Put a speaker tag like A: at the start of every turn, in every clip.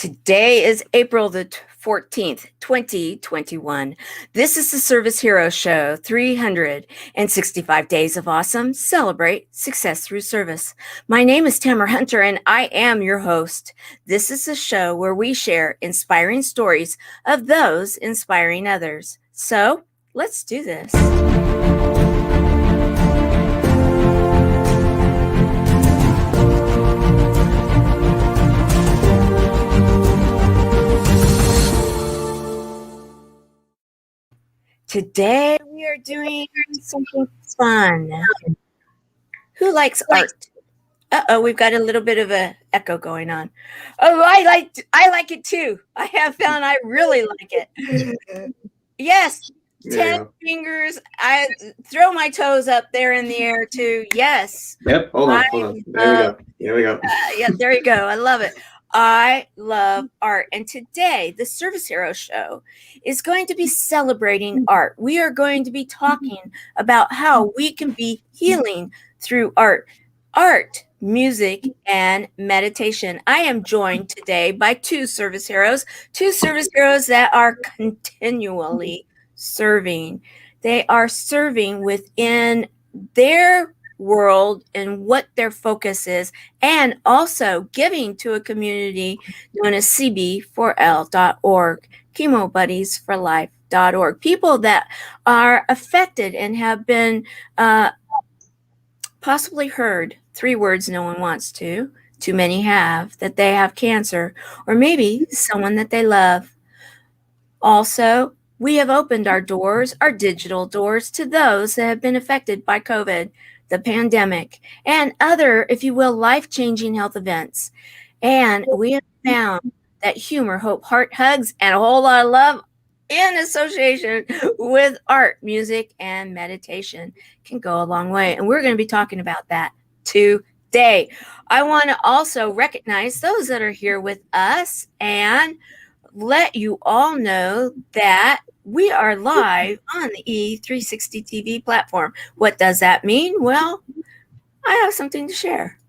A: Today is April the 14th, 2021. This is the Service Hero Show, 365 Days of Awesome. Celebrate success through service. My name is Tamara Hunter, and I am your host. This is a show where we share inspiring stories of those inspiring others. So let's do this. Today we are doing something fun. Who likes art? Uh-oh, we've got a little bit of an echo going on. Oh, I like it too. I have found I really like it. Yes, 10 fingers. I throw my toes up there in the air too. Yes.
B: Yep, hold on. There we go.
A: Yeah, there you go. I love it. I love art. And today, the Service Hero Show is going to be celebrating art. We are going to be talking about how we can be healing through art, music, and meditation. I am joined today by two service heroes that are continually serving. They are serving within their world and what their focus is, and also giving to a community known as cb4l.org, Chemo Buddies for Life.org. People that are affected and have been possibly heard 3 words no one wants to, too many have, that they have cancer, or maybe someone that they love. Also, we have opened our doors, our digital doors, to those that have been affected by COVID, the pandemic, and other, if you will, life-changing health events. And we have found that humor, hope, heart, hugs, and a whole lot of love in association with art, music, and meditation can go a long way. And we're going to be talking about that today. I want to also recognize those that are here with us and let you all know that we are live on the E360 TV platform. What does that mean? Well, I have something to share.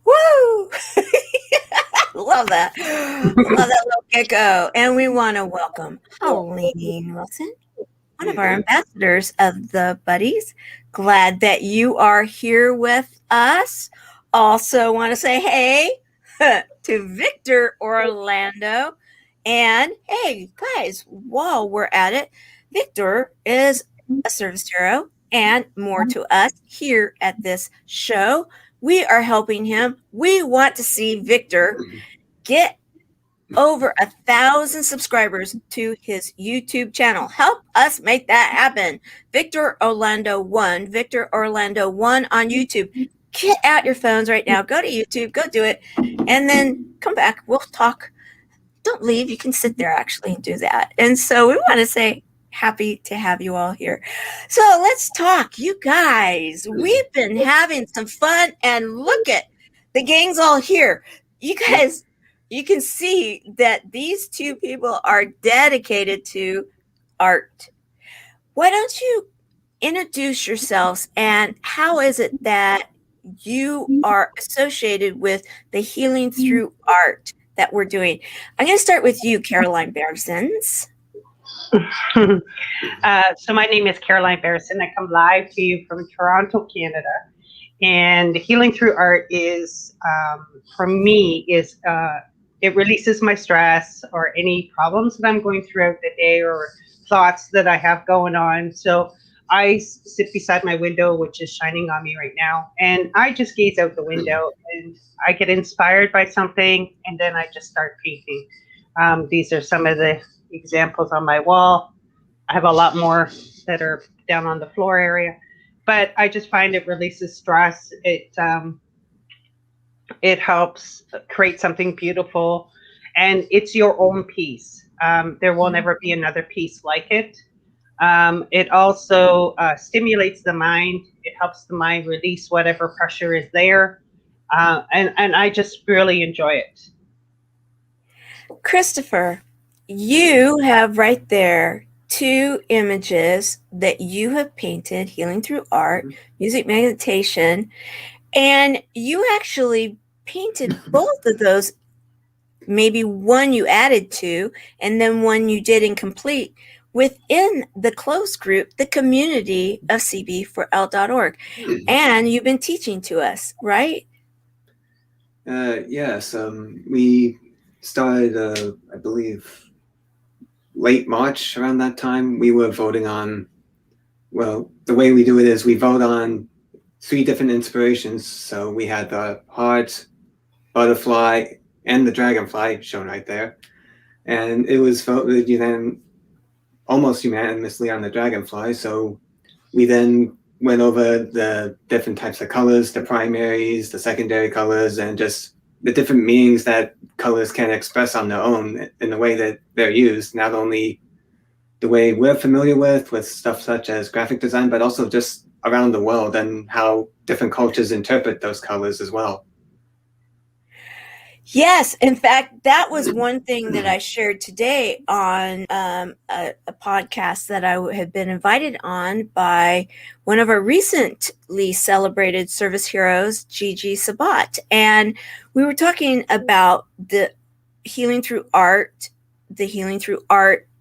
A: Woo! Love that. Love that little gecko. And we want to welcome Pauline Wilson, one of our ambassadors of the Buddies. Glad that you are here with us. Also want to say hey to Victor Orlando. And hey, guys, while we're at it, Victor is a service hero and more to us here at this show. We are helping him. We want to see Victor get over 1,000 subscribers to his YouTube channel. Help us make that happen. Victor Orlando 1 on YouTube. Get out your phones right now. Go to YouTube. Go do it. And then come back. We'll talk. Don't leave. You can sit there actually and do that. And so we want to say, happy to have you all here. So let's talk, you guys. We've been having some fun, and look at the gang's all here. You guys you can see that these two people are dedicated to art. Why don't you introduce yourselves, and how is it that you are associated with the healing through art that we're doing? I'm going to start with you, Caroline Berzins.
C: So my name is Caroline Berzins. I come live to you from Toronto, Canada. And healing through art is, for me, it releases my stress or any problems that I'm going throughout the day or thoughts that I have going on. So I sit beside my window, which is shining on me right now, and I just gaze out the window and I get inspired by something, and then I just start painting. These are some of the examples on my wall. I have a lot more that are down on the floor area, but I just find it releases stress. It helps create something beautiful, and it's your own piece. There will never be another piece like it. It also stimulates the mind. It helps the mind release whatever pressure is there, and I just really enjoy it.
A: Christopher, you have right there 2 images that you have painted, healing through art, music meditation, and you actually painted both of those. Maybe one you added to, and then one you did incomplete within the closed group, the community of cb4l.org. And you've been teaching to us, right?
B: Yes. We started, I believe, late March. Around that time, we were voting on, well, the way we do it is we vote on 3 different inspirations. So we had the heart, butterfly, and the dragonfly shown right there. And it was voted almost unanimously on the dragonfly. So we then went over the different types of colors, the primaries, the secondary colors, and just the different meanings that colors can express on their own in the way that they're used, not only the way we're familiar with stuff such as graphic design, but also just around the world and how different cultures interpret those colors as well.
A: Yes, in fact, that was one thing that I shared today on a podcast that I had been invited on by one of our recently celebrated service heroes, Gigi Sabat. And we were talking about the healing through art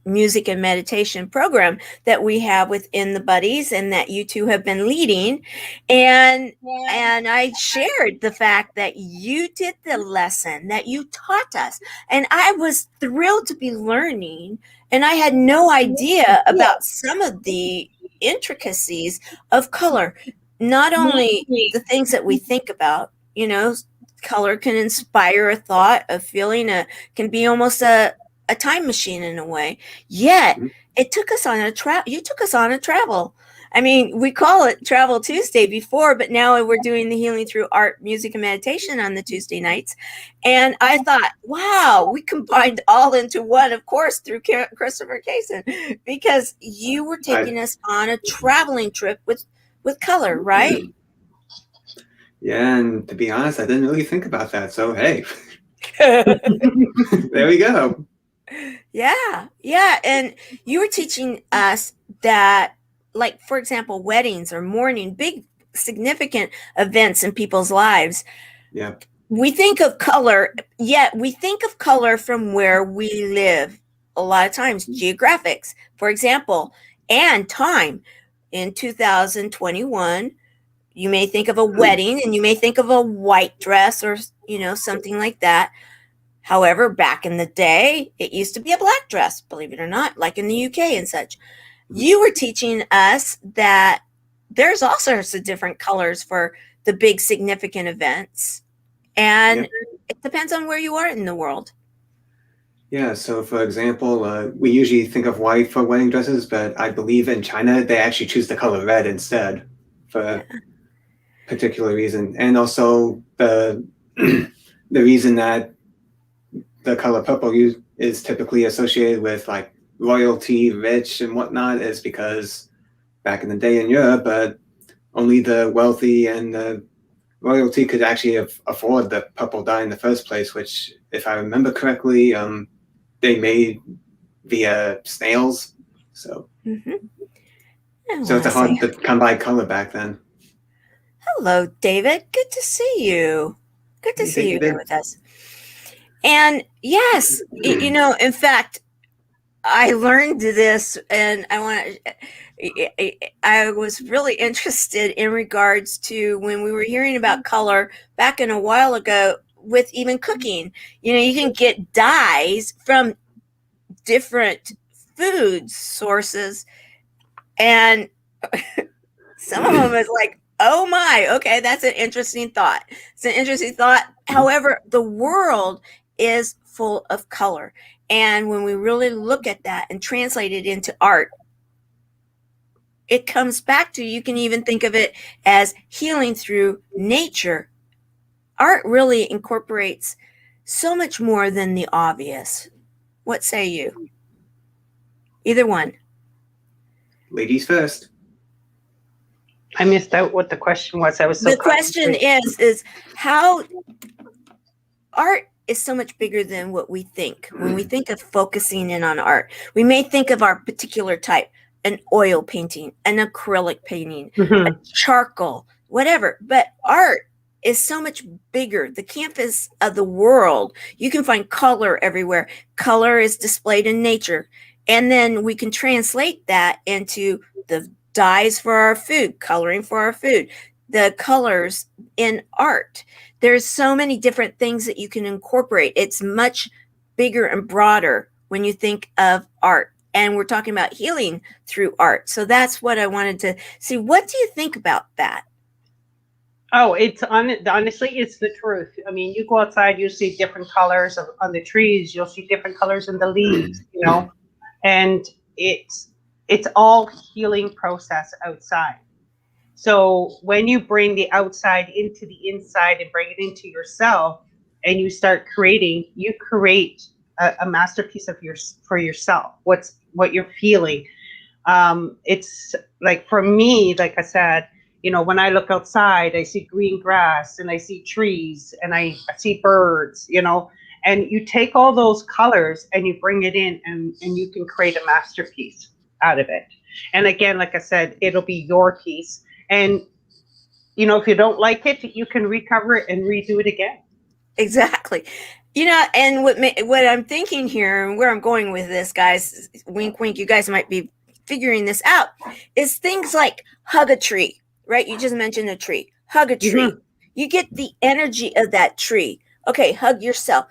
A: music and meditation program that we have within the Buddies and that you two have been leading. And I shared the fact that you did the lesson, that you taught us. And I was thrilled to be learning. And I had no idea about some of the intricacies of color. Not only the things that we think about, color can inspire a thought, a feeling, can be almost a time machine in a way. Yet it took us on you took us on a travel. I mean, we call it Travel Tuesday before, but now we're doing the healing through art, music, and meditation on the Tuesday nights. And I thought, wow, we combined all into one, of course, through Christopher Casson, because you were taking us on a traveling trip with color, right?
B: Yeah, and to be honest, I didn't really think about that. So, hey, there we go.
A: Yeah. And you were teaching us that, like, for example, weddings or mourning, big significant events in people's lives.
B: Yeah.
A: We think of color, yet we think of color from where we live. A lot of times, geographics, for example, and time. In 2021, you may think of a wedding and you may think of a white dress or, something like that. However, back in the day, it used to be a black dress, believe it or not, like in the UK and such. You were teaching us that there's all sorts of different colors for the big significant events. And it depends on where you are in the world.
B: Yeah, so for example, we usually think of white for wedding dresses, but I believe in China, they actually choose the color red instead for a particular reason. And also the reason that the color purple is typically associated with like royalty, rich, and whatnot is because back in the day in Europe, only the wealthy and the royalty could actually afford the purple dye in the first place, which, if I remember correctly, they made via snails. So, so it's a hard to come by color back then.
A: Hello, David. Good to see you. Good to see you here with us. And yes, in fact, I learned this, and I was really interested in regards to when we were hearing about color back in a while ago with even cooking. You can get dyes from different food sources, and some of them is like, oh my, okay, that's an interesting thought. It's an interesting thought. However, the world is full of color. And when we really look at that and translate it into art, it comes back to, you can even think of it as healing through nature. Art really incorporates so much more than the obvious. What say you? Either one.
B: Ladies first.
C: I missed out what the question was.
A: The question is how art is so much bigger than what we think. When we think of focusing in on art, we may think of our particular type, an oil painting, an acrylic painting, a charcoal, whatever. But art is so much bigger. The canvas of the world, you can find color everywhere. Color is displayed in nature. And then we can translate that into the dyes for our food, coloring for our food, the colors in art. There's so many different things that you can incorporate. It's much bigger and broader when you think of art. And we're talking about healing through art. So that's what I wanted to see. What do you think about that?
C: Oh, honestly, it's the truth. I mean, you go outside, you see different colors on the trees. You'll see different colors in the leaves, and it's all healing process outside. So when you bring the outside into the inside and bring it into yourself, and you start creating, you create a masterpiece for yourself. What you're feeling. It's like, for me, like I said, when I look outside, I see green grass and I see trees and I see birds, and you take all those colors and you bring it in and you can create a masterpiece out of it. And again, like I said, it'll be your piece. And, if you don't like it, you can recover it and redo it again.
A: Exactly. And what I'm thinking here and where I'm going with this, guys, wink, wink, you guys might be figuring this out, is things like hug a tree, right? You just mentioned a tree. Hug a tree. Mm-hmm. You get the energy of that tree. Okay, hug yourself.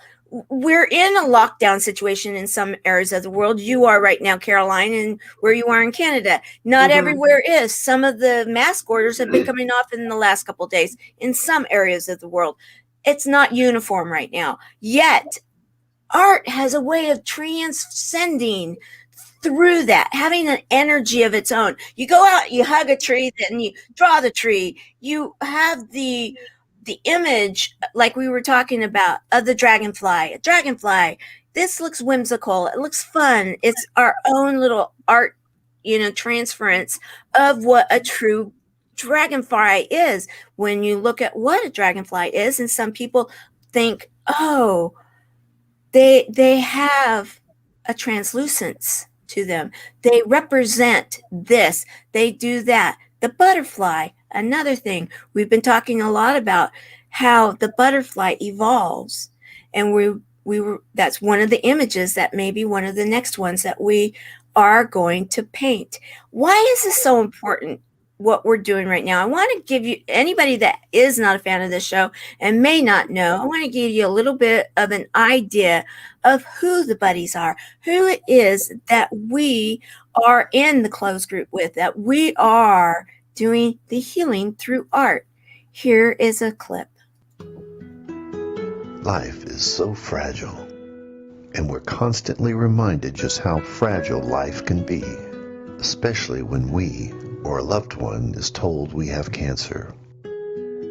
A: We're in a lockdown situation in some areas of the world. You are right now, Caroline, and where you are in Canada. Not everywhere is. Some of the mask orders have been coming off in the last couple of days in some areas of the world. It's not uniform right now. Yet, art has a way of transcending through that, having an energy of its own. You go out, you hug a tree, then you draw the tree. You have the image, like we were talking about, of the dragonfly. A dragonfly, this looks whimsical. It looks fun. It's our own little art, transference of what a true dragonfly is. When you look at what a dragonfly is, and some people think, oh, they have a translucence to them. They represent this. They do that. The butterfly, another thing. We've been talking a lot about how the butterfly evolves. And that's one of the images that may be one of the next ones that we are going to paint. Why is this so important, what we're doing right now? I want to give you, anybody that is not a fan of this show and may not know, I want to give you a little bit of an idea of who the buddies are, who it is that we are in the closed group with, that we are doing the healing through art. Here is a clip.
D: Life is so fragile, and we're constantly reminded just how fragile life can be, especially when we or a loved one is told we have cancer.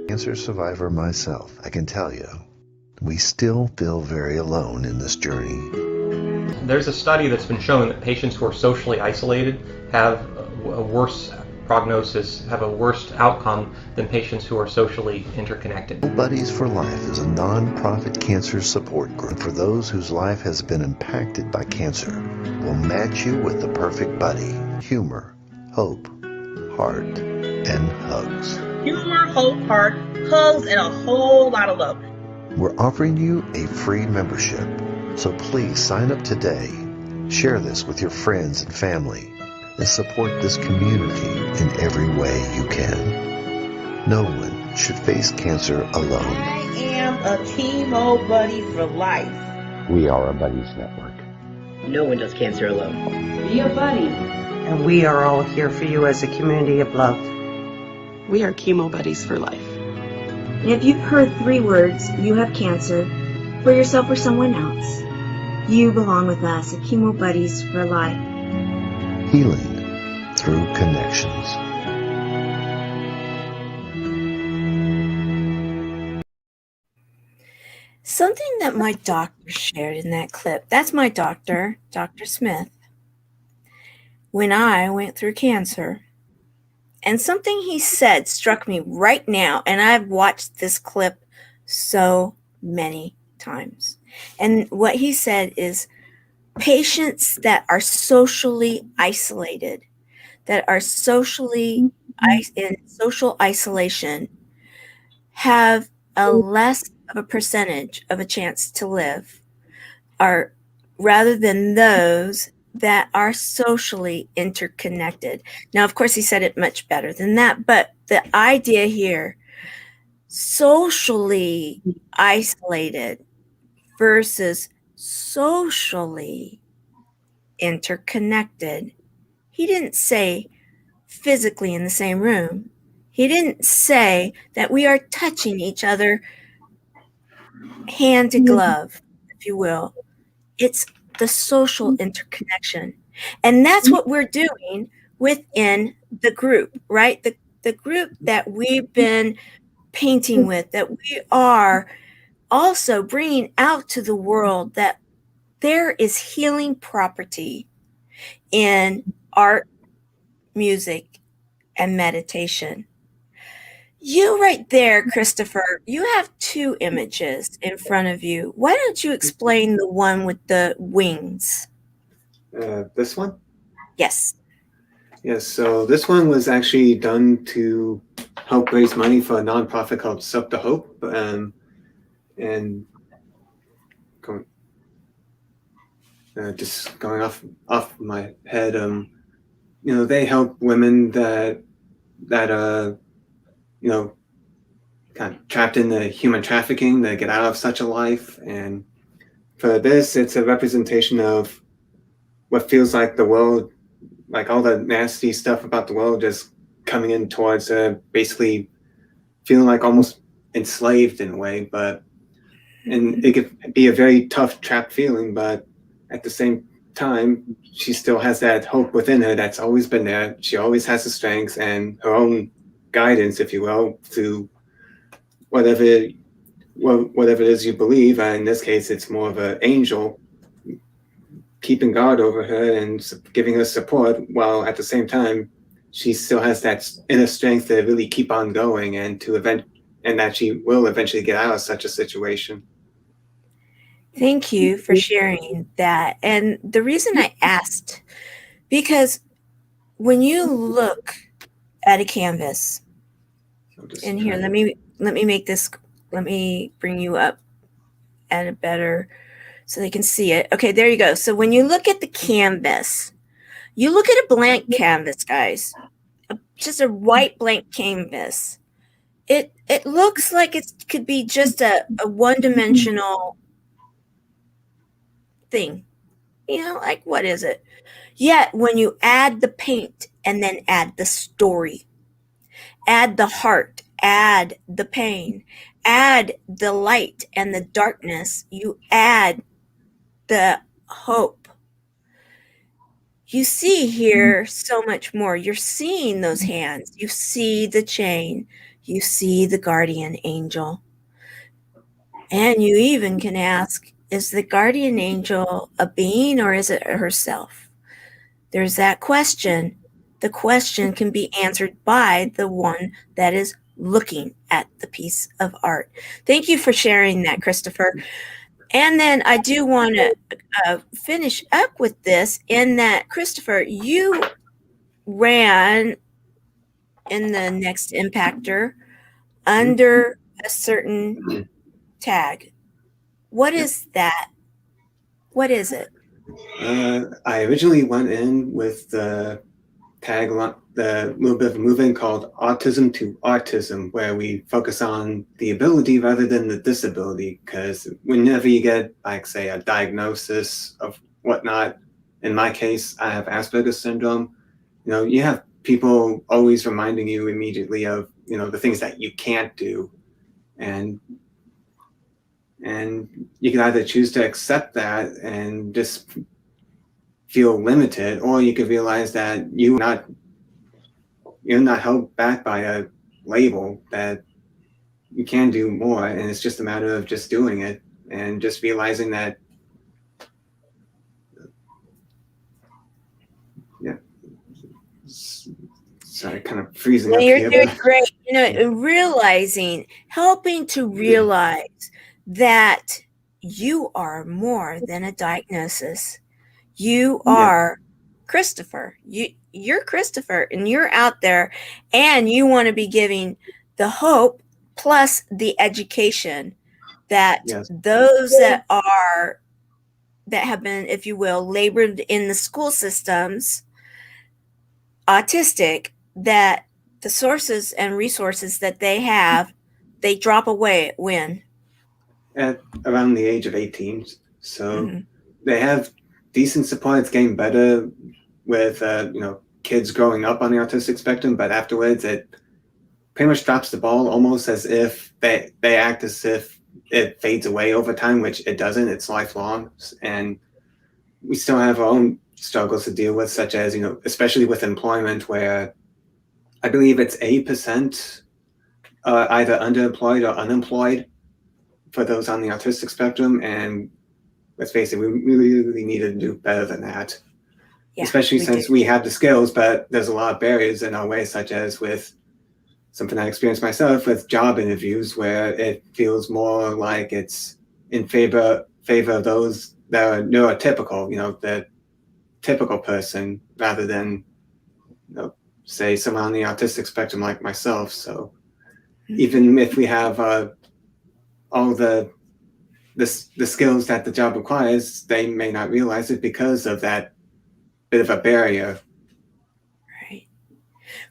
D: Cancer survivor myself, I can tell you, we still feel very alone in this journey.
E: There's a study that's been showing that patients who are socially isolated have a worse prognosis, have a worse outcome than patients who are socially interconnected.
D: Chemo Buddies for Life is a non-profit cancer support group for those whose life has been impacted by cancer. We'll match you with the perfect buddy. Humor, hope, heart, and hugs.
F: Humor, hope, heart, hugs, and a whole lot of love.
D: We're offering you a free membership, so please sign up today. Share this with your friends and family, and support this community in every way you can. No one should face cancer alone.
F: I am a Chemo Buddy for life.
G: We are a Buddies Network.
H: No one does cancer alone.
I: Be a buddy.
C: And we are all here for you as a community of love.
I: We are Chemo Buddies for life.
J: And if you've heard 3 words, you have cancer, for yourself or someone else, you belong with us at Chemo Buddies for Life.
D: Healing through connections.
A: Something that my doctor shared in that clip, that's my doctor, Dr. Smith, when I went through cancer. And something he said struck me right now, and I've watched this clip so many times. And what he said is patients that are socially isolated, that are socially in social isolation, have a less of a percentage of a chance to live, are rather than those that are socially interconnected. Now, of course, he said it much better than that, but the idea here, socially isolated versus socially interconnected. He didn't say physically in the same room. He didn't say that we are touching each other hand to glove, if you will. It's the social interconnection. And that's what we're doing within the group, right? The group that we've been painting with, that we are also bringing out to the world, that there is healing property in art, music, and meditation. You right there, Christopher, you have 2 images in front of you. Why don't you explain the one with the wings?
B: This one?
A: Yes.
B: Yes, so this one was actually done to help raise money for a nonprofit called Sup to Hope. And just going off my head, they help women that are, kind of trapped in the human trafficking, that get out of such a life. And for this, it's a representation of what feels like the world, like all the nasty stuff about the world just coming in towards basically feeling like almost enslaved in a way. And it could be a very tough, trapped feeling, but at the same time, she still has that hope within her that's always been there. She always has the strength and her own guidance, if you will, to whatever it is you believe. In this case, it's more of an angel keeping guard over her and giving her support, while at the same time, she still has that inner strength to really keep on going and that she will eventually get out of such a situation.
A: Thank you for sharing that. And the reason I asked, because when you look at a canvas, and here, let me bring you up at a better, so they can see it. Okay, there you go. So when you look at the canvas, you look at a blank canvas, guys, just a white blank canvas. It looks like it could be just a one-dimensional thing. Like, what is it? Yet when you add the paint and then add the story, add the heart, add the pain, add the light and the darkness, you add the hope. You see here so much more. You're seeing those hands. You see the chain. You see the guardian angel. And you even can ask, is the guardian angel a being or is it herself? There's that question. the question can be answered by the one that is looking at the piece of art. Thank you for sharing that, Christopher. And then I do want to finish up with this in that, Christopher, you ran in the Next Impactor under a certain tag. What is that? What is it?
B: I originally went in with the tag, the little bit of a movement called Autism to Autism, where we focus on the ability rather than the disability. Because whenever you get, like, say, a diagnosis of whatnot, in my case, I have Asperger's syndrome, you have people always reminding you immediately of, the things that you can't do. And you can either choose to accept that and just feel limited, or you could realize that you're not held back by a label, that you can do more, and it's just a matter of just doing it and just realizing that. Yeah. Sorry, kind of freezing up
A: you're
B: here.
A: Doing great. Helping to realize that you are more than a diagnosis. You are Christopher. You're Christopher, and you're out there, and you want to be giving the hope plus the education that those that have been, if you will, labored in the school systems, autistic, that the sources and resources that they have, they drop away when?
B: At around the age of 18. So they have decent support. It's getting better with kids growing up on the autistic spectrum, but afterwards it pretty much drops the ball, almost as if they act as if it fades away over time, which it doesn't. It's lifelong, and we still have our own struggles to deal with, such as especially with employment, where I believe it's 8% either underemployed or unemployed for those on the autistic spectrum, and let's face it, we really need to do better than that. Especially since we have the skills, but there's a lot of barriers in our way, such as with something I experienced myself with job interviews, where it feels more like it's in favor of those that are neurotypical, the typical person, rather than, say, someone on the autistic spectrum like myself. So even if we have all the skills that the job requires, they may not realize it because of that bit of a barrier.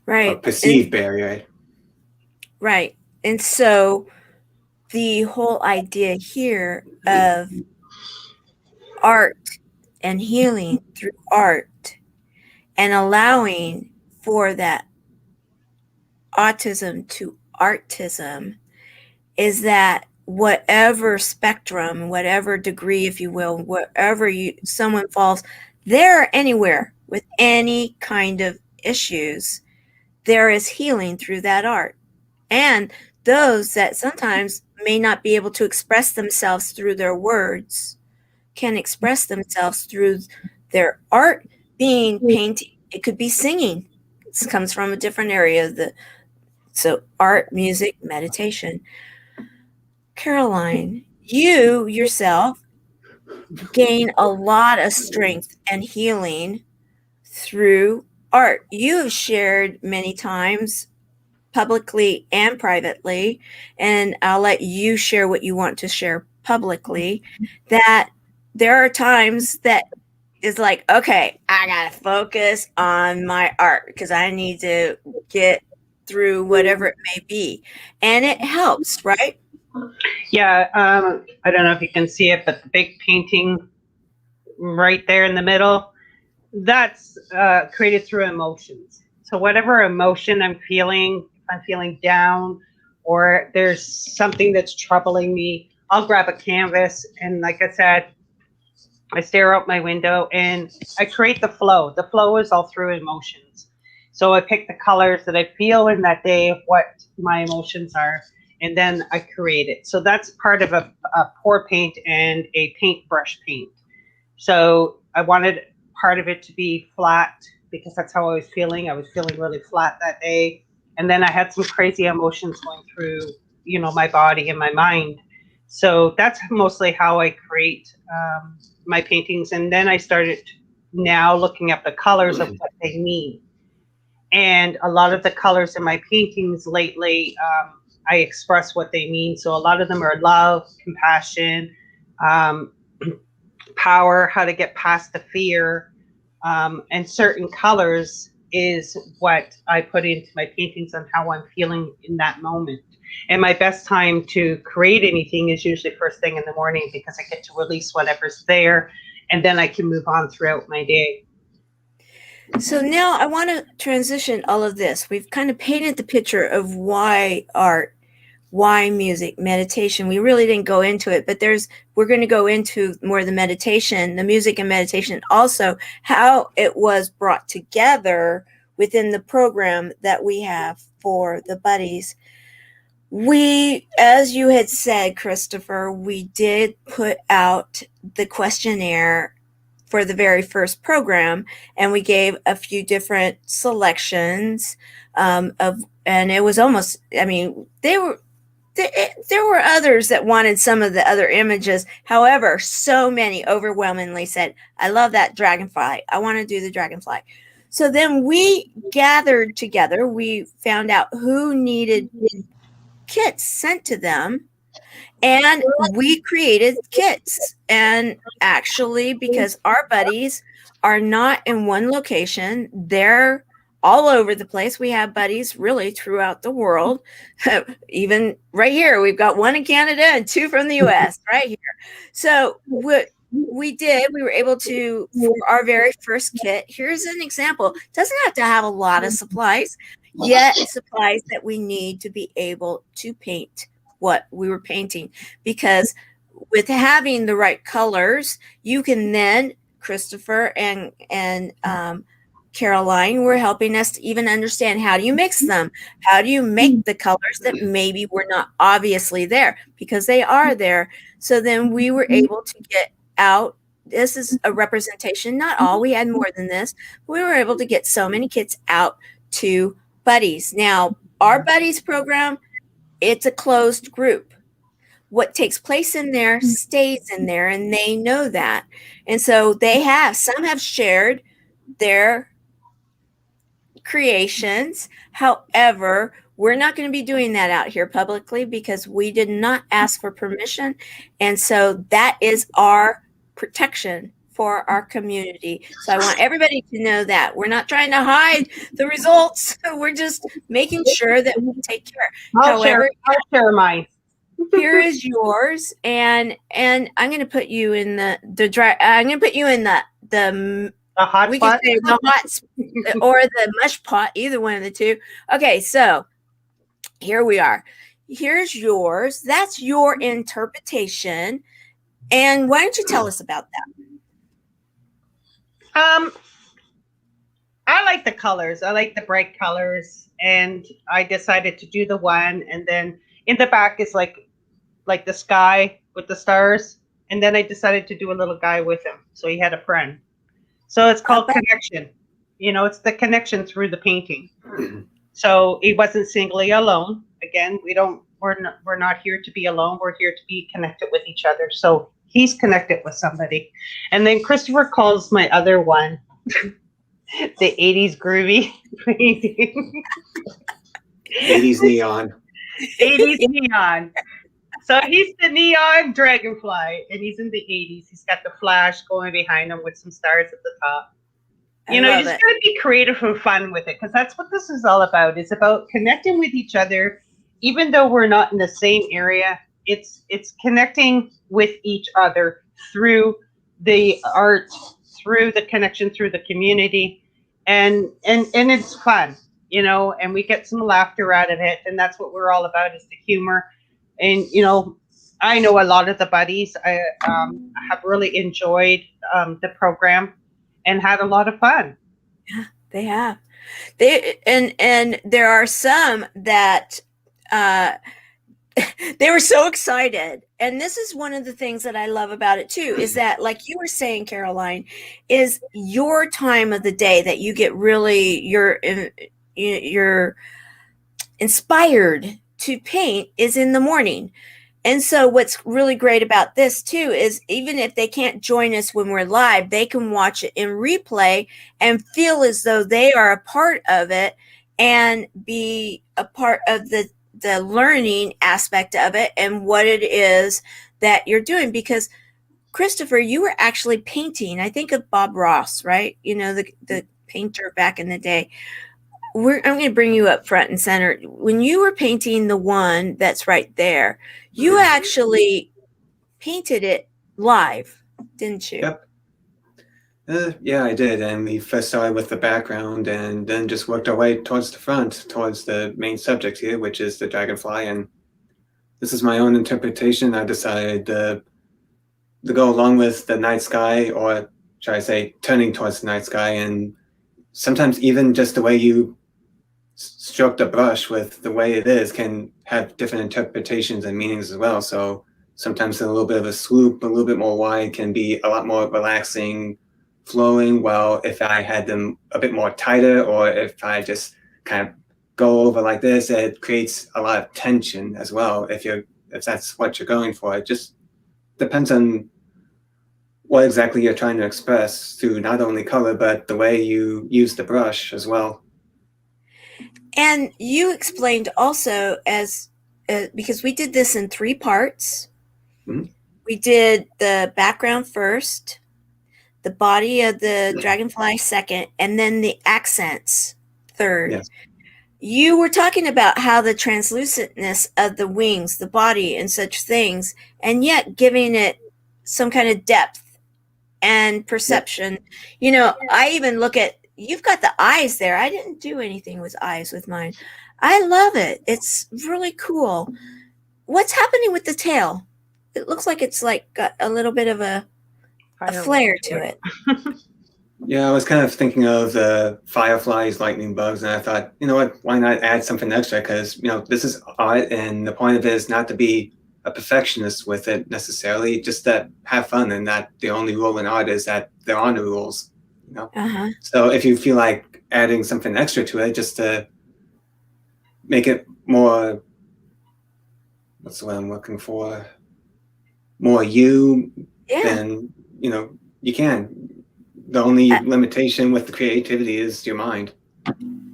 A: Right.
B: A perceived barrier.
A: Right. And so the whole idea here of art and healing through art and allowing for that autism to artism is that whatever spectrum, whatever degree, if you will, wherever someone falls, there anywhere with any kind of issues, there is healing through that art. And those that sometimes may not be able to express themselves through their words can express themselves through their art, being painting. It could be singing. This comes from a different area. So art, music, meditation. Caroline, you yourself gain a lot of strength and healing through art. You've shared many times, publicly and privately, and I'll let you share what you want to share publicly, that there are times that it's like, okay, I gotta focus on my art because I need to get through whatever it may be, and it helps, right?
C: Yeah, I don't know if you can see it, but the big painting right there in the middle, that's created through emotions. So whatever emotion I'm feeling, if I'm feeling down or there's something that's troubling me, I'll grab a canvas and, like I said, I stare out my window and I create the flow. The flow is all through emotions. So I pick the colors that I feel in that day of what my emotions are, and then I create it. So that's part of a pour paint and a paintbrush paint. So I wanted part of it to be flat because that's how I was feeling. I was feeling really flat that day. And then I had some crazy emotions going through, my body and my mind. So that's mostly how I create my paintings. And then I started now looking at the colors of what they mean. And a lot of the colors in my paintings lately, I express what they mean. So a lot of them are love, compassion, power, how to get past the fear, and certain colors is what I put into my paintings on how I'm feeling in that moment. And my best time to create anything is usually first thing in the morning, because I get to release whatever's there, and then I can move on throughout my day.
A: So now I want to transition all of this. We've kind of painted the picture of why art, why music, meditation. We really didn't go into it, but we're going to go into more of the meditation, the music and meditation, also how it was brought together within the program that we have for the buddies. We, as you had said, Christopher, we did put out the questionnaire for the very first program, and we gave a few different selections and it was almost, there were others that wanted some of the other images. However, so many overwhelmingly said, I love that dragonfly. I want to do the dragonfly. So then we gathered together. We found out who needed kits sent to them, and we created kits. And actually, because our buddies are not in one location, they're all over the place. We have buddies really throughout the world. Even right here, we've got one in Canada and two from the US right here. So what we did, we were able to, for our very first kit, here's an example. It doesn't have to have a lot of supplies, yet supplies that we need to be able to paint what we were painting, because with having the right colors, you can then, Christopher and Caroline were helping us to even understand, how do you mix them? How do you make the colors that maybe were not obviously there, because they are there. So then we were able to get out. This is a representation, not all, we had more than this. We were able to get so many kits out to buddies. Now, our buddies program, it's a closed group. What takes place in there stays in there, and they know that. And so some have shared their creations. However, we're not going to be doing that out here publicly, because we did not ask for permission. And so that is our protection for our community. So I want everybody to know that we're not trying to hide the results. We're just making sure that we take care.
C: I'll share mine.
A: Here is yours, and I'm going to put you in the
C: hot
A: we
C: pot?
A: can say the hot or the mush pot, either one of the two. Okay, so here we are. Here's yours. That's your interpretation. And why don't you tell us about that?
C: I like the colors. I like the bright colors, and I decided to do the one, and then in the back is like the sky with the stars, and then I decided to do a little guy with him, so he had a friend. So it's called connection. It's the connection through the painting. So he wasn't singly alone. Again, we're not here to be alone. We're here to be connected with each other. So he's connected with somebody. And then Christopher calls my other one the 80s groovy painting.
B: 80s neon.
C: 80s neon. So he's the neon dragonfly, and he's in the 80s. He's got the flash going behind him with some stars at the top. You just got to be creative and fun with it, because that's what this is all about. It's about connecting with each other, even though we're not in the same area. It's connecting with each other through the art, through the connection, through the community, and it's fun, and we get some laughter out of it, and that's what we're all about, is the humor. And I know a lot of the buddies have really enjoyed the program and had a lot of fun.
A: Yeah, they have. And there are some that they were so excited. And this is one of the things that I love about it too, is that, like you were saying, Caroline, is your time of the day that you get really, you're inspired to paint is in the morning. And so what's really great about this too is even if they can't join us when we're live, they can watch it in replay and feel as though they are a part of it and be a part of the learning aspect of it and what it is that you're doing. Because Christopher, you were actually painting. I think of Bob Ross, right? You know, the painter back in the day. I'm going to bring you up front and center. When you were painting the one that's right there, you actually painted it live, didn't you?
B: Yep. Yeah, I did. And we first started with the background and then just worked our way towards the front, towards the main subject here, which is the dragonfly. And this is my own interpretation. I decided to go along with the night sky, or should I say, turning towards the night sky. And sometimes even just the way you stroke the brush with the way it is can have different interpretations and meanings as well. So sometimes a little bit of a swoop, a little bit more wide can be a lot more relaxing, flowing. Well, if I had them a bit more tighter, or if I just kind of go over like this, it creates a lot of tension as well. If that's what you're going for, it just depends on what exactly you're trying to express through not only color, but the way you use the brush as well.
A: And you explained also as, because we did this in 3 parts. Mm-hmm. We did the background first, the body of the dragonfly second, and then the accents third. Yes. You were talking about how the translucentness of the wings, the body, and such things, and yet giving it some kind of depth and perception. Yep. You know, I even look at, you've got the eyes there. I didn't do anything with eyes with mine. I love it. It's really cool. What's happening with the tail? It looks like it's like got a little bit of a flare to it.
B: Yeah, I was kind of thinking of the fireflies, lightning bugs, and I thought, you know what, why not add something extra? Because, you know, this is art, and the point of it is not to be a perfectionist with it necessarily, just to have fun, and that the only rule in art is that there are no rules. You know? Uh-huh. So if you feel like adding something extra to it, just to make it more, what's the word I'm looking for? More you, then, you know, you can. The only limitation with the creativity is your mind.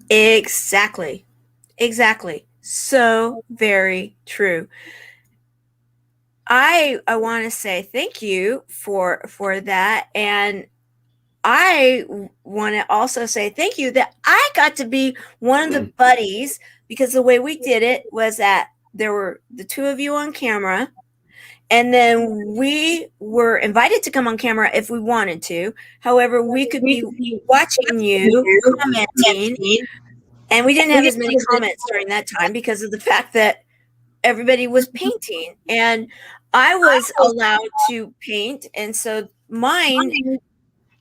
A: Exactly. So very true. I want to say thank you for that, and I want to also say thank you that I got to be one of the buddies, because the way we did it was that there were the 2 of you on camera, and then we were invited to come on camera if we wanted to. However, we could be watching you, commenting, and we didn't have as many comments during that time because of the fact that everybody was painting, and I was allowed to paint, and so mine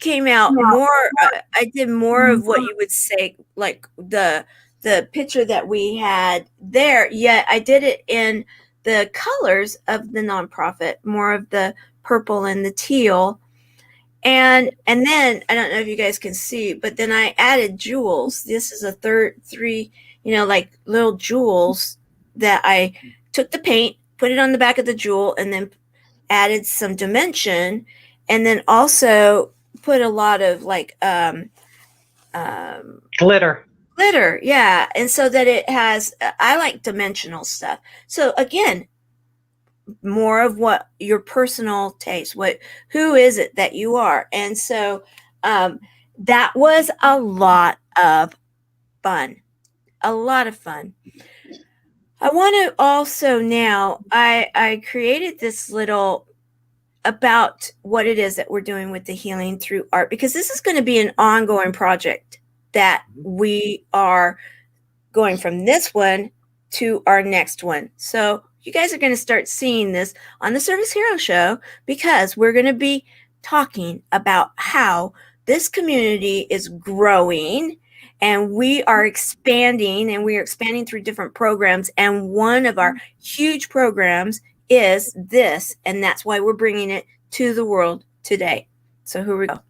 A: came out more. I did more of what you would say, like the picture that we had there. Yet I did it in the colors of the nonprofit, more of the purple and the teal, and then I don't know if you guys can see, but then I added jewels. This is a 3, you know, like little jewels that I took the paint, put it on the back of the jewel, and then added some dimension, and then also put a lot of like
C: glitter,
A: yeah, and so that it has, I like dimensional stuff. So again, more of what your personal taste, who is it that you are. And so that was a lot of fun. I want to also now, I created this little about what it is that we're doing with the healing through art, because this is going to be an ongoing project that we are going from this one to our next one. So you guys are going to start seeing this on the Service Hero Show, because we're going to be talking about how this community is growing And we are expanding, and we are expanding through different programs. And one of our huge programs is this, and that's why we're bringing it to the world today. So here we go.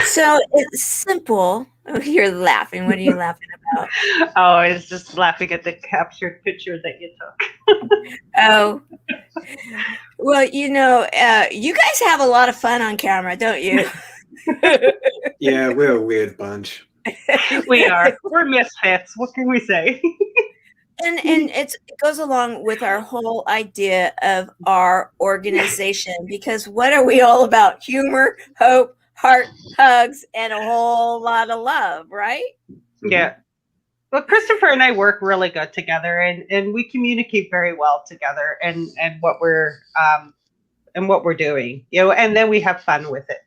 A: So it's simple. Oh, you're laughing. What are you laughing about?
C: Oh, I was just laughing at the captured picture that you took.
A: Oh, well, you guys have a lot of fun on camera, don't you?
B: Yeah, we're a weird bunch.
C: We are. We're misfits. What can we say?
A: And it goes along with our whole idea of our organization, because what are we all about? Humor, hope, heart, hugs, and a whole lot of love, right?
C: Yeah. Well, Christopher and I work really good together, and we communicate very well together, and what we're doing, and then we have fun with it.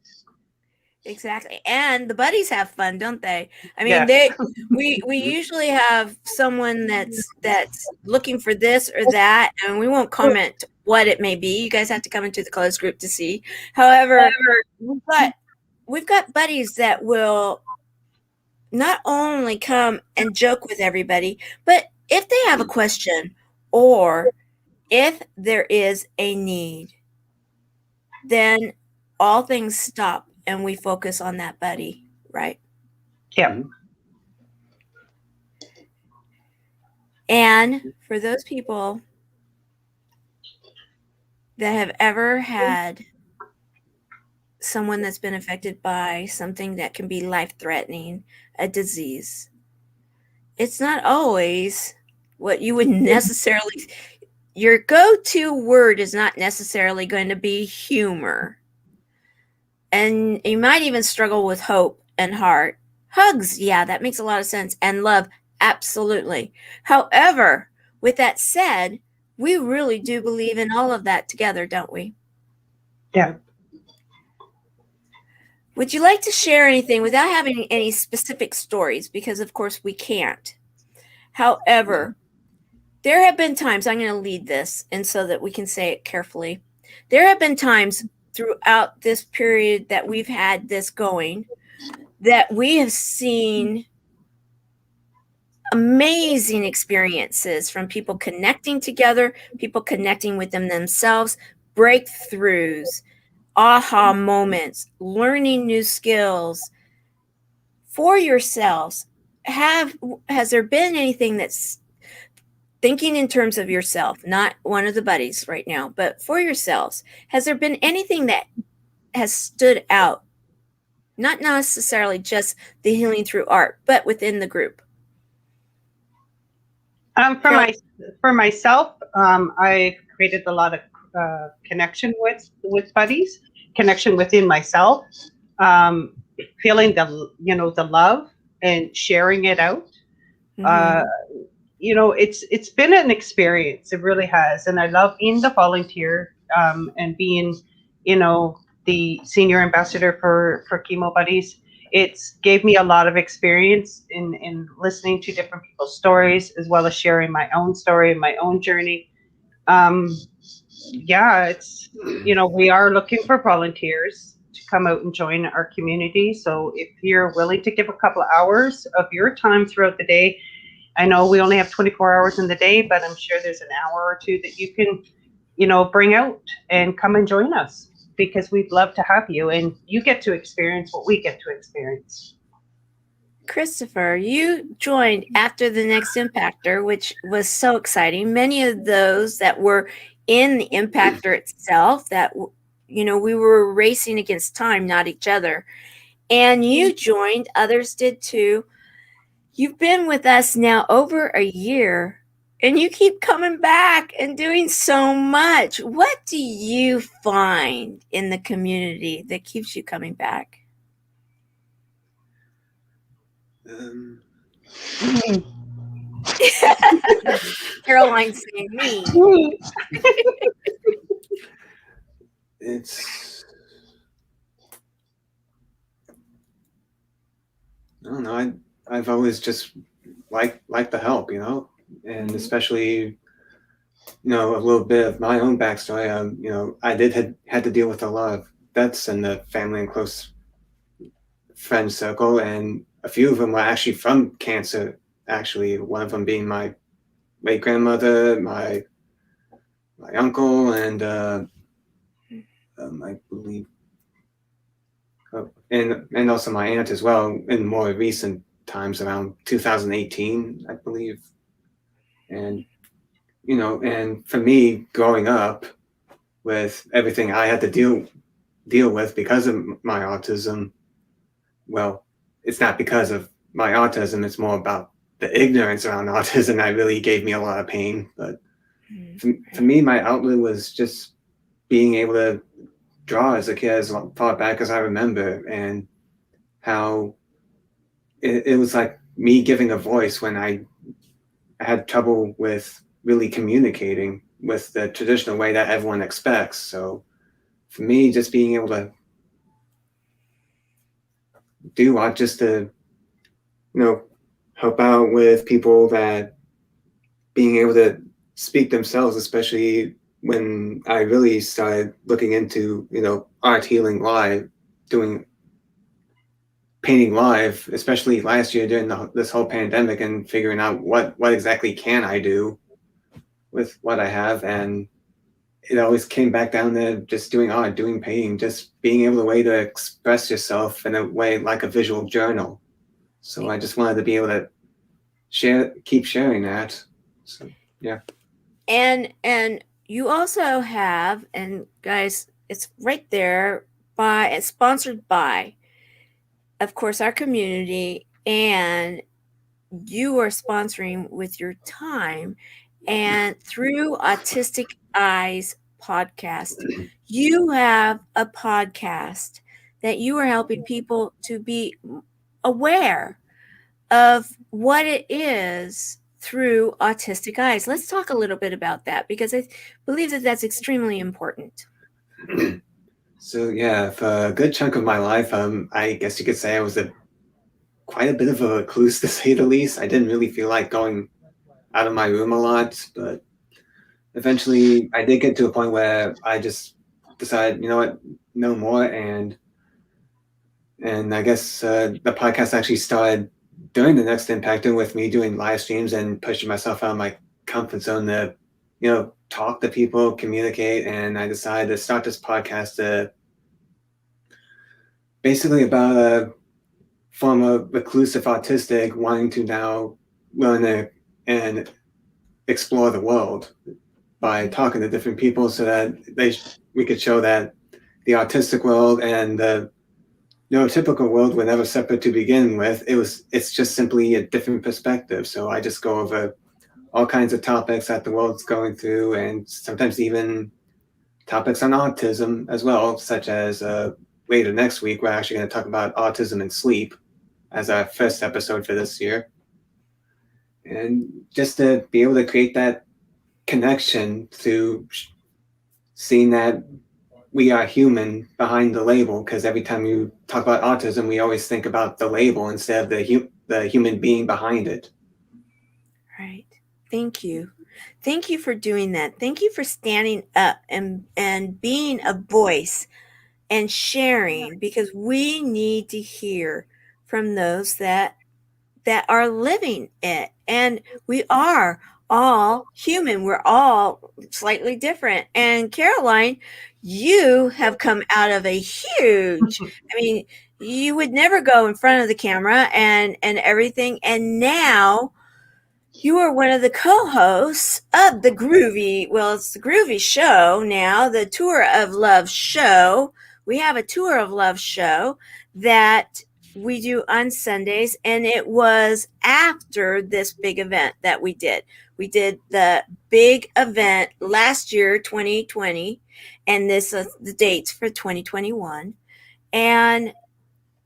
A: Exactly. And the buddies have fun, don't they? I mean, we usually have someone that's looking for this or that, and we won't comment what it may be. You guys have to come into the closed group to see. However, we've got buddies that will not only come and joke with everybody, but if they have a question or if there is a need, then all things stop and we focus on that buddy, right?
C: Yeah.
A: And for those people that have ever had someone that's been affected by something that can be life-threatening, a disease, it's not always what you would necessarily, your go-to word is not necessarily going to be humor. And you might even struggle with hope and heart. Hugs, yeah, that makes a lot of sense. And love, absolutely. However, with that said, we really do believe in all of that together, don't we?
C: Yeah.
A: Would you like to share anything without having any specific stories? Because, of course, we can't. However, there have been times, I'm going to lead this, and so that we can say it carefully. There have been times throughout this period that we've had this going that we have seen amazing experiences from people connecting together, people connecting with themselves, breakthroughs, aha moments, learning new skills for yourselves. Has there been anything that's thinking in terms of yourself, not one of the buddies right now, but for yourselves? Has there been anything that has stood out? Not necessarily just the healing through art, but within the group.
C: For myself, I've created a lot of connection with buddies, connection within myself, feeling the love and sharing it out. Mm-hmm. It's been an experience. It really has, and I love being the volunteer and being, the senior ambassador for Chemo Buddies. It's gave me a lot of experience in listening to different people's stories, as well as sharing my own story and my own journey. It's, we are looking for volunteers to come out and join our community. So if you're willing to give a couple of hours of your time throughout the day, I know we only have 24 hours in the day, but I'm sure there's an hour or two that you can, bring out and come and join us, because we'd love to have you, and you get to experience what we get to experience.
A: Christopher, you joined after the next Impactor, which was so exciting. Many of those that were in the Impactor itself, that, we were racing against time, not each other. And you joined, others did too. You've been with us now over a year, and you keep coming back and doing so much. What do you find in the community that keeps you coming back? Caroline's saying me.
B: It's, I don't know. I've always just liked the help, and especially, a little bit of my own backstory. I had to deal with a lot of deaths in the family and close friend circle, and a few of them were actually from cancer. Actually, one of them being my great grandmother, my uncle, and I believe, and also my aunt as well. In more recent times, around 2018, I believe, and and for me, growing up with everything I had to deal with because of my autism. Well, it's not because of my autism. It's more about the ignorance around autism that really gave me a lot of pain. But for me, my outlet was just being able to draw as a kid, as far back as I remember, and how it was like me giving a voice when I had trouble with really communicating with the traditional way that everyone expects. So for me, just being able to do art just to, help out with people that being able to speak themselves, especially when I really started looking into, art healing live, doing painting live, especially last year during this whole pandemic, and figuring out what exactly can I do with what I have. And it always came back down to just doing art, doing painting, just being able to way to express yourself in a way like a visual journal. So I just wanted to be able to keep sharing that. So yeah.
A: And you also have, and guys, it's right there it's sponsored by, of course, our community, and you are sponsoring with your time. And through Autistic Eyes podcast, you have a podcast that you are helping people to be aware of what it is through Autistic Eyes. Let's talk a little bit about that, because I believe that that's extremely important.
B: So yeah, for a good chunk of my life, I guess you could say I was quite a bit of a recluse, to say the least. I didn't really feel like going out of my room a lot, but eventually I did get to a point where I just decided, no more. And I guess the podcast actually started during the Next Impacting, with me doing live streams and pushing myself out of my comfort zone to, talk to people, communicate. And I decided to start this podcast basically about a former reclusive autistic wanting to now learn and explore the world by talking to different people, so that we could show that the autistic world and the neurotypical world were never separate to begin with. It's just simply a different perspective. So I just go over all kinds of topics that the world's going through, and sometimes even topics on autism as well, such as later next week, we're actually going to talk about autism and sleep as our first episode for this year. And just to be able to create that connection to seeing that we are human behind the label, because every time you talk about autism, we always think about the label instead of the human being behind it.
A: Right. Thank you. Thank you for doing that. Thank you for standing up and being a voice and sharing, because we need to hear from those that are living it. And we are all human. We're all slightly different. And Caroline, you have come out of a huge, you would never go in front of the camera and everything. And now you are one of the co-hosts of it's the Groovy Show now, the Tour of Love show. We have a Tour of Love show that we do on Sundays, and it was after this big event that we did. We did the big event last year, 2020, and this is the dates for 2021. And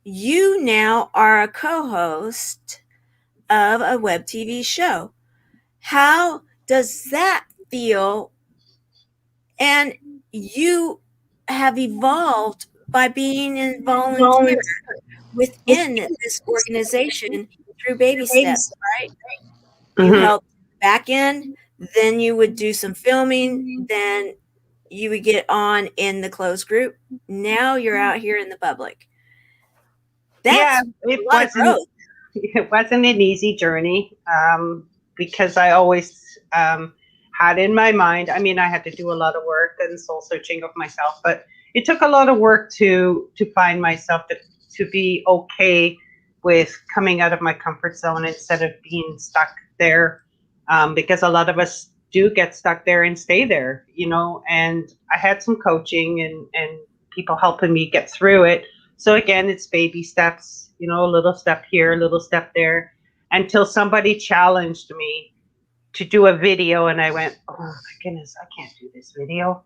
A: you now are a co-host of a web TV show. How does that feel? And you have evolved by being a volunteer within this organization through baby steps, right? You helped back in, then you would do some filming, then you would get on in the closed group. Now you're out here in the public. That's
C: it wasn't an easy journey, because I always had in my mind, I mean, I had to do a lot of work and soul searching of myself, but it took a lot of work to find myself, to be okay with coming out of my comfort zone instead of being stuck there, because a lot of us do get stuck there and stay there, you know. And I had some coaching and people helping me get through it. So again, it's baby steps, you know, a little step here, a little step there, until somebody challenged me to do a video. And I went, oh my goodness, I can't do this video.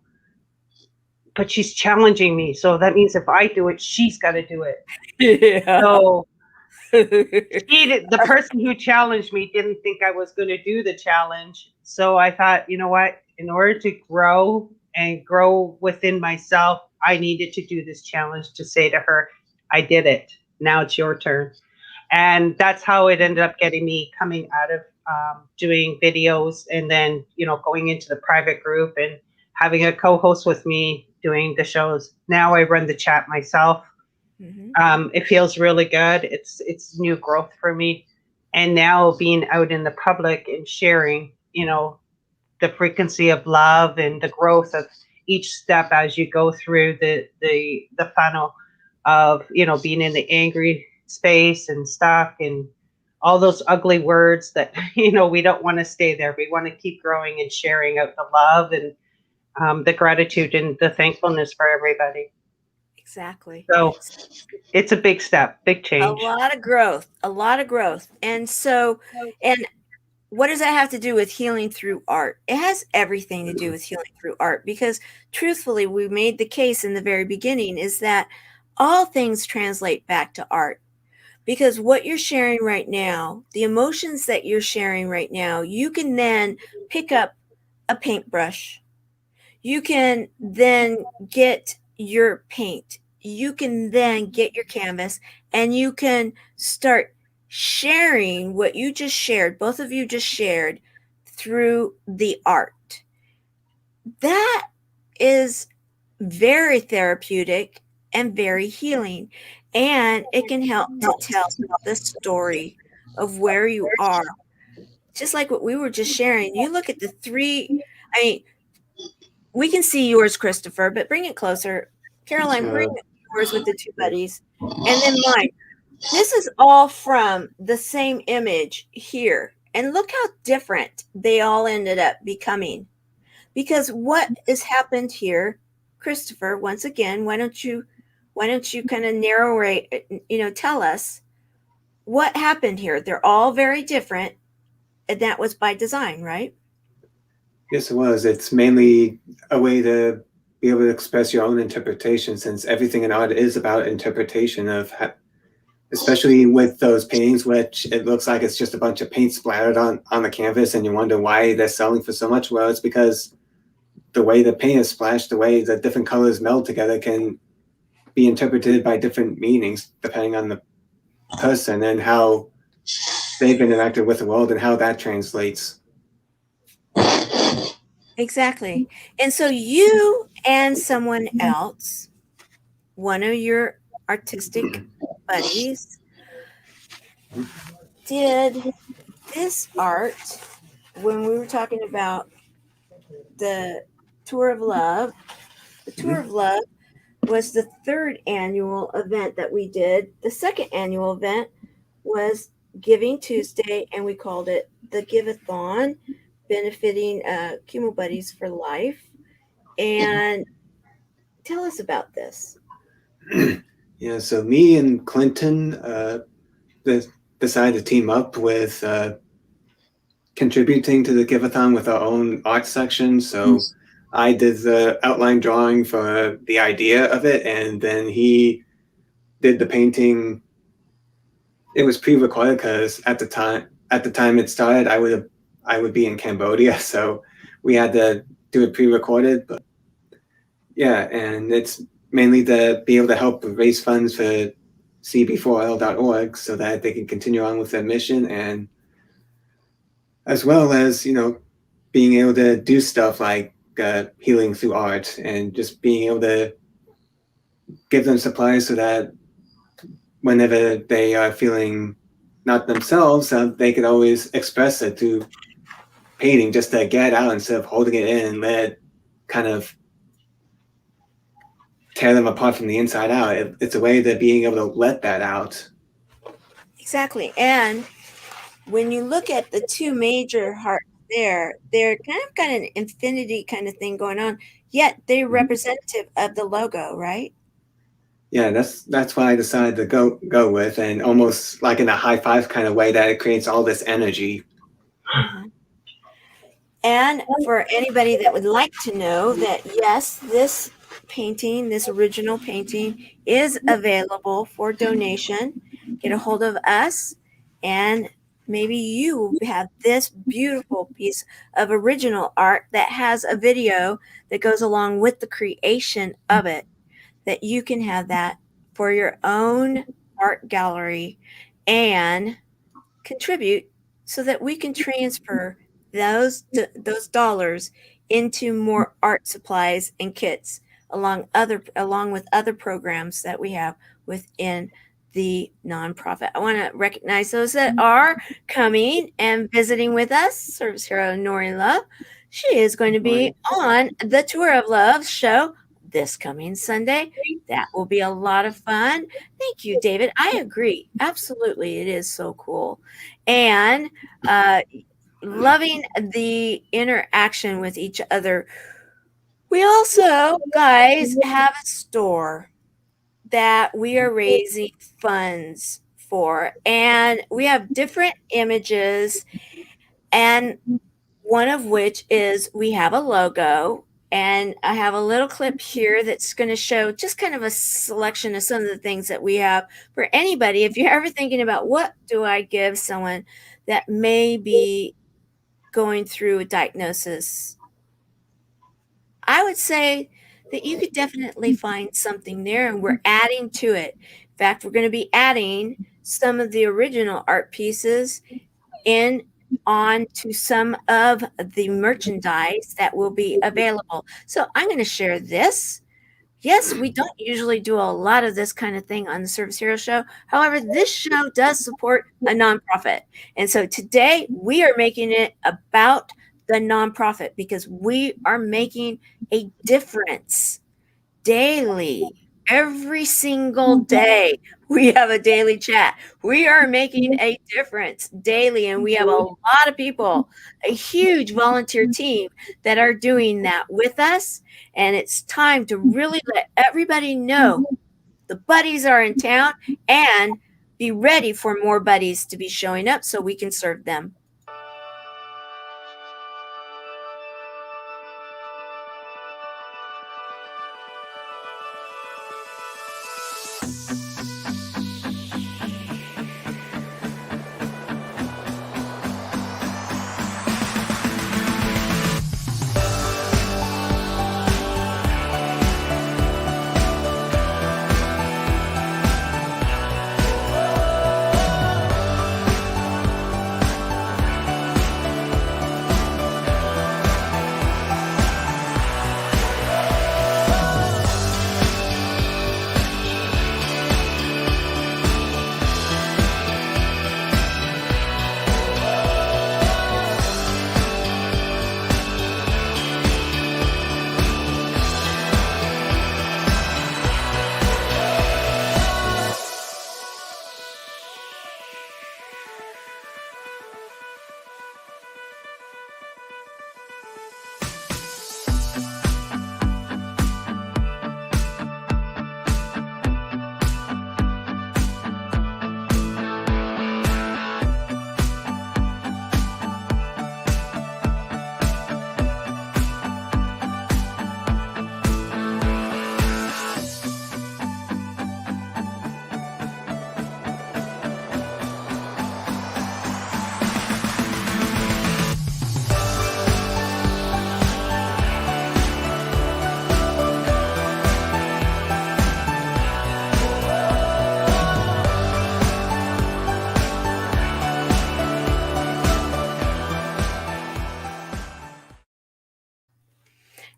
C: But she's challenging me. So that means if I do it, she's got to do it.
A: Yeah.
C: So the person who challenged me didn't think I was going to do the challenge. So I thought, you know what, in order to grow and grow within myself, I needed to do this challenge to say to her, I did it. Now it's your turn. And that's how it ended up getting me coming out of doing videos, and then, you know, going into the private group and having a co-host with me doing the shows. Now I run the chat myself. It feels really good. It's new growth for me. And now being out in the public and sharing, you know, the frequency of love and the growth of each step as you go through the funnel of, you know, being in the angry space and stuck and all those ugly words that, you know, we don't want to stay there. We want to keep growing and sharing out the love and the gratitude and the thankfulness for everybody.
A: Exactly.
C: So it's a big step, big change.
A: A lot of growth. And so, and what does that have to do with healing through art? It has everything to do with healing through art, because truthfully, we made the case in the very beginning is that all things translate back to art. Because what you're sharing right now, the emotions that you're sharing right now, you can then pick up a paintbrush. You can then get your paint. You can then get your canvas, and you can start sharing what you just shared, both of you just shared, through the art. That is very therapeutic and very healing. And it can help to tell the story of where you are. Just like what we were just sharing. You look at the three, I mean, we can see yours, Christopher, but bring it closer. Caroline, bring yours with the two buddies. And then mine. This is all from the same image here. And look how different they all ended up becoming. Because what has happened here, Christopher, once again, why don't you kind of narrate, you know, tell us what happened here? They're all very different. And that was by design, right?
B: Yes, it was. It's mainly a way to be able to express your own interpretation, since everything in art is about interpretation of, especially with those paintings, which it looks like it's just a bunch of paint splattered on the canvas, and you wonder why they're selling for so much. Well, it's because the way the paint is splashed, the way the different colors meld together can be interpreted by different meanings depending on the person and how they've interacted with the world and how that translates.
A: Exactly. And so you and someone else, one of your artistic buddies, did this art when we were talking about the Tour of Love. The Tour of Love was the third annual event that we did. The second annual event was Giving Tuesday, and we called it the Give-a-thon, benefiting Chemo Buddies for Life. And tell us about this.
B: Yeah, so me and Clinton decided to team up with contributing to the Give-a-thon with our own art section. So I did the outline drawing for the idea of it, and then he did the painting it was pre-recorded because at the time it started, I would be in Cambodia, so we had to do it pre-recorded. But yeah, and it's mainly to be able to help raise funds for cb4l.org so that they can continue on with their mission, and as well as, you know, being able to do stuff like healing through art, and just being able to give them supplies so that whenever they are feeling not themselves, they could always express it through painting, just to get it out instead of holding it in and let it kind of tear them apart from the inside out. It's a way to being able to let that out.
A: Exactly. And when you look at the two major hearts there, they're kind of got an infinity kind of thing going on, yet they're representative of the logo, right?
B: Yeah, that's why I decided to go with, and almost like in a high five kind of way, that it creates all this energy.
A: And for anybody that would like to know that, yes, this painting, this original painting, is available for donation. Get a hold of us, and maybe you have this beautiful piece of original art that has a video that goes along with the creation of it, that you can have that for your own art gallery and contribute so that we can transfer those dollars into more art supplies and kits along with other programs that we have within the nonprofit. I want to recognize those that are coming and visiting with us. Service Hero Nori Love. She is going to be on the Tour of Love show this coming Sunday. That will be a lot of fun. Thank you, David. I agree. Absolutely. It is so cool. And loving the interaction with each other. We also, guys, have a store that we are raising funds for, and we have different images, and one of which is we have a logo, and I have a little clip here that's going to show just kind of a selection of some of the things that we have for anybody. If you're ever thinking about what do I give someone that may be going through a diagnosis, I would say that you could definitely find something there, and we're adding to it. In fact, we're going to be adding some of the original art pieces on to some of the merchandise that will be available. So I'm going to share this. Yes, we don't usually do a lot of this kind of thing on the Service Hero Show. However, this show does support a nonprofit. And so today we are making it about the nonprofit because we are making a difference daily. Every single day we have a daily chat. We are making a difference daily, and we have a lot of people, a huge volunteer team that are doing that with us. And it's time to really let everybody know the buddies are in town and be ready for more buddies to be showing up so we can serve them.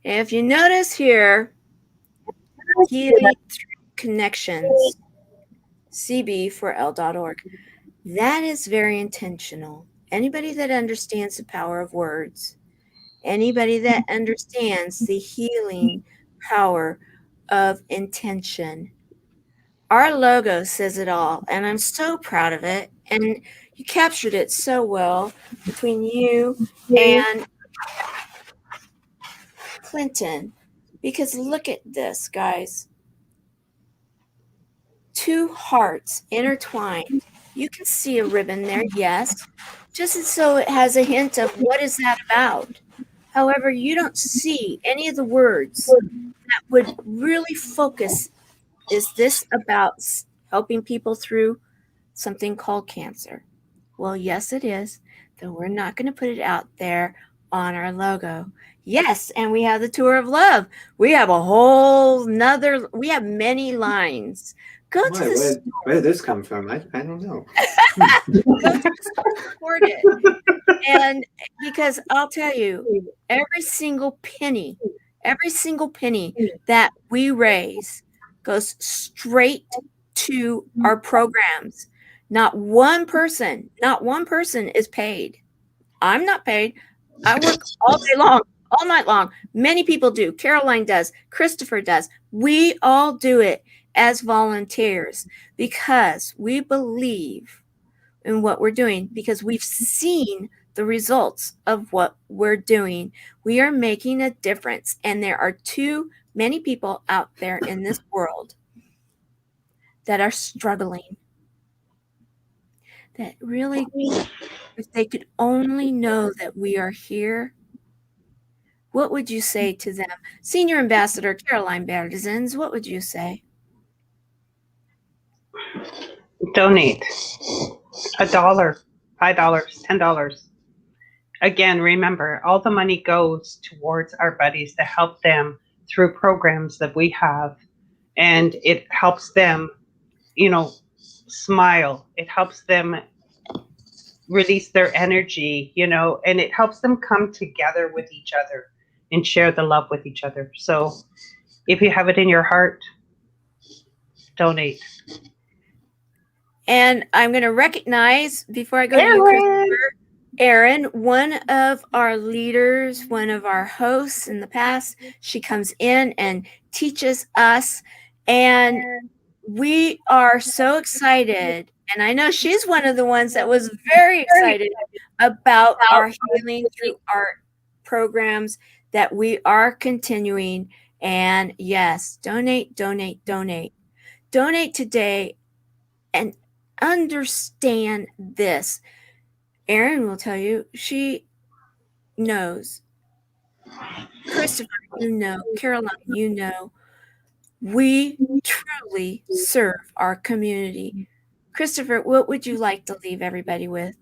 A: And if you notice here, healing through connections, cb4l.org. That is very intentional. Anybody that understands the power of words, anybody that understands the healing power of intention. Our logo says it all, and I'm so proud of it. And you captured it so well between you and Clinton, because look at this, guys. Two hearts intertwined. You can see a ribbon there, yes, just as so it has a hint of what is that about. However, you don't see any of the words that would really focus. Is this about helping people through something called cancer? Well, yes, it is. Though we're not going to put it out there on our logo. Yes, and we have the tour of love. We have a whole nother, we have many lines. Go to the
B: where did this come from? I don't know.
A: Go to support it. And because I'll tell you, every single penny that we raise goes straight to our programs. Not one person is paid. I'm not paid. I work all day long, all night long. Many people do. Caroline does. Christopher does. We all do it as volunteers because we believe in what we're doing, because we've seen the results of what we're doing. We are making a difference. And there are too many people out there in this world that are struggling. That really, if they could only know that we are here, what would you say to them? Senior Ambassador Caroline Berzins, what would you say?
C: Donate $1, $5, $10. Again, remember, all the money goes towards our buddies to help them through programs that we have. And it helps them, smile. It helps them release their energy, and it helps them come together with each other and share the love with each other. So if you have it in your heart, donate.
A: And I'm going to recognize, before I go to you, Christopher, Erin, one of our leaders, one of our hosts in the past. She comes in and teaches us, and we are so excited. And I know she's one of the ones that was very excited about our Healing Through Art programs that we are continuing. And yes, donate, donate, donate. Donate today and understand this. Erin will tell you, she knows. Christopher, you know. Caroline, you know. We truly serve our community. Christopher, what would you like to leave everybody with?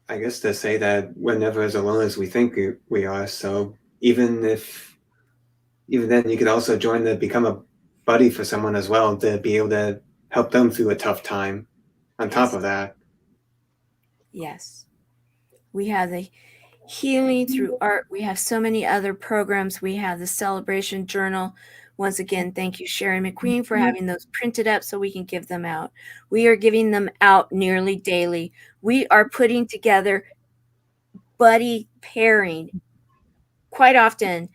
B: I guess to say that we're never as alone as we think we are. So even then, you could also join to become a buddy for someone as well, to be able to help them through a tough time. On top of that.
A: Yes. We have the Healing Through Art. We have so many other programs. We have the Celebration Journal. Once again, thank you, Sherry McQueen, for having those printed up so we can give them out. We are giving them out nearly daily. We are putting together buddy pairing quite often.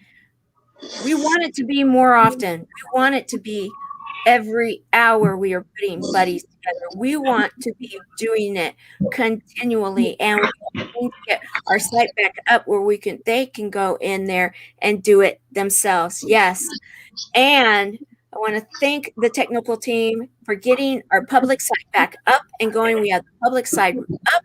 A: We want it to be more often. We want it to be every hour we are putting buddies together. We want to be doing it continually, and we need to get our site back up where they can go in there and do it themselves. Yes. And I want to thank the technical team for getting our public site back up and going. We have the public site up.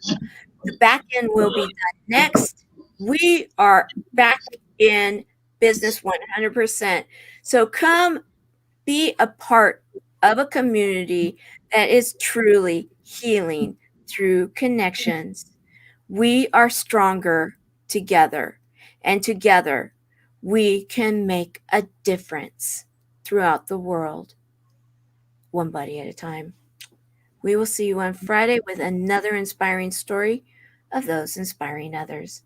A: The back end will be done next. We are back in business 100%. So come be a part of a community that is truly healing through connections. We are stronger together, and together we can make a difference throughout the world. one buddy at a time. We will see you on Friday with another inspiring story of those inspiring others.